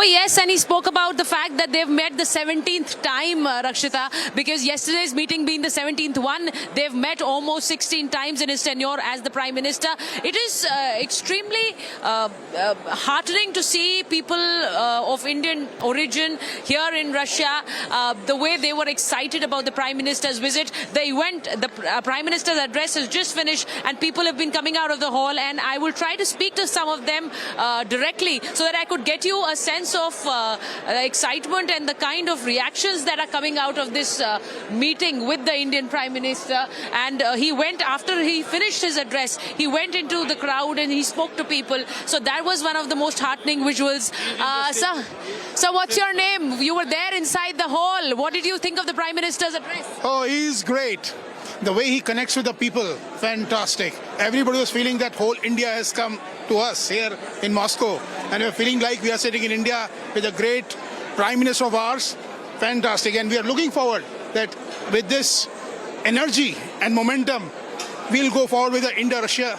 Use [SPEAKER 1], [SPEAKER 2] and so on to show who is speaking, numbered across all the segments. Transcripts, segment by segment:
[SPEAKER 1] Oh yes, and he spoke about the fact that they've met the 17th time, Rakshita, because yesterday's meeting being the 17th one, they've met almost 16 times in his tenure as the Prime Minister. It is extremely heartening to see people of Indian origin here in Russia, the way they were excited about the Prime Minister's visit. The event, the Prime Minister's address has just finished and people have been coming out of the hall, and I will try to speak to some of them directly so that I could get you a sense of excitement and the kind of reactions that are coming out of this meeting with the Indian Prime Minister. And he went, after he finished his address, he went into the crowd and he spoke to people. So that was one of the most heartening visuals. So what's your name? You were there inside the hall. What did you think of the Prime Minister's address?
[SPEAKER 2] Oh, he's great. The way he connects with the people, fantastic. Everybody was feeling that whole India has come to us here in Moscow. And we're feeling like we are sitting in India with a great Prime Minister of ours. Fantastic. And we are looking forward that with this energy and momentum, we'll go forward with the India-Russia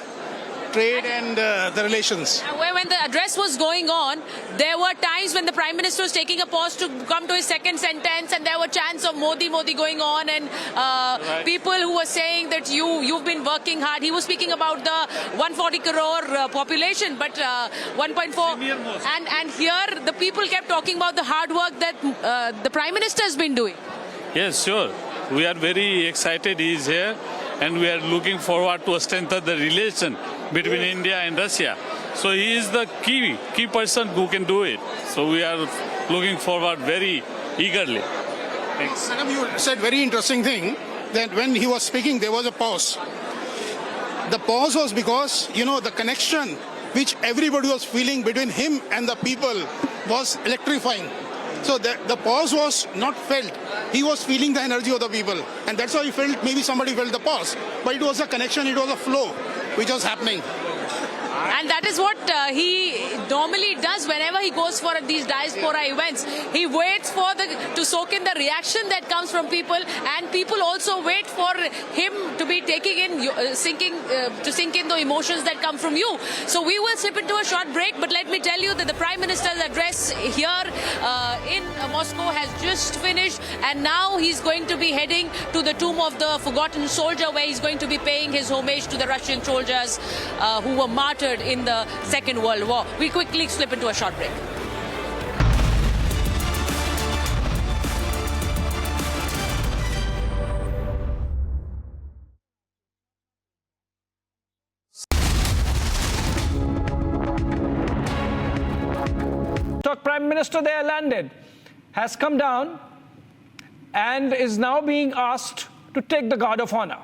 [SPEAKER 2] trade and the relations.
[SPEAKER 1] When the address was going on, there were times when the Prime Minister was taking a pause to come to his second sentence, and there were chants of Modi, Modi going on, and people who were saying that you've been working hard. He was speaking about the 140 crore population, but 1.4. And here the people kept talking about the hard work that the Prime Minister has been doing.
[SPEAKER 3] Yes, sure. We are very excited he is here, and we are looking forward to strengthen the relation between India and Russia. So he is the key person who can do it. So we are looking forward very eagerly. Thanks.
[SPEAKER 2] Madam, you said very interesting thing that when he was speaking, there was a pause. The pause was because, the connection which everybody was feeling between him and the people was electrifying. So the pause was not felt. He was feeling the energy of the people. And that's how he felt, maybe somebody felt the pause. But it was a connection, it was a flow which was happening.
[SPEAKER 1] And that is what he normally does whenever he goes for these diaspora events. He waits for to soak in the reaction that comes from people, and people also wait for him to be taking in, sink in the emotions that come from you. So we will slip into a short break, but let me tell you that the Prime Minister's address here in Moscow has just finished, and now he's going to be heading to the tomb of the forgotten soldier, where he's going to be paying his homage to the Russian soldiers who were martyred in the Second World War. We quickly slip into a short break.
[SPEAKER 4] Prime Minister there landed, has come down and is now being asked to take the Guard of Honor.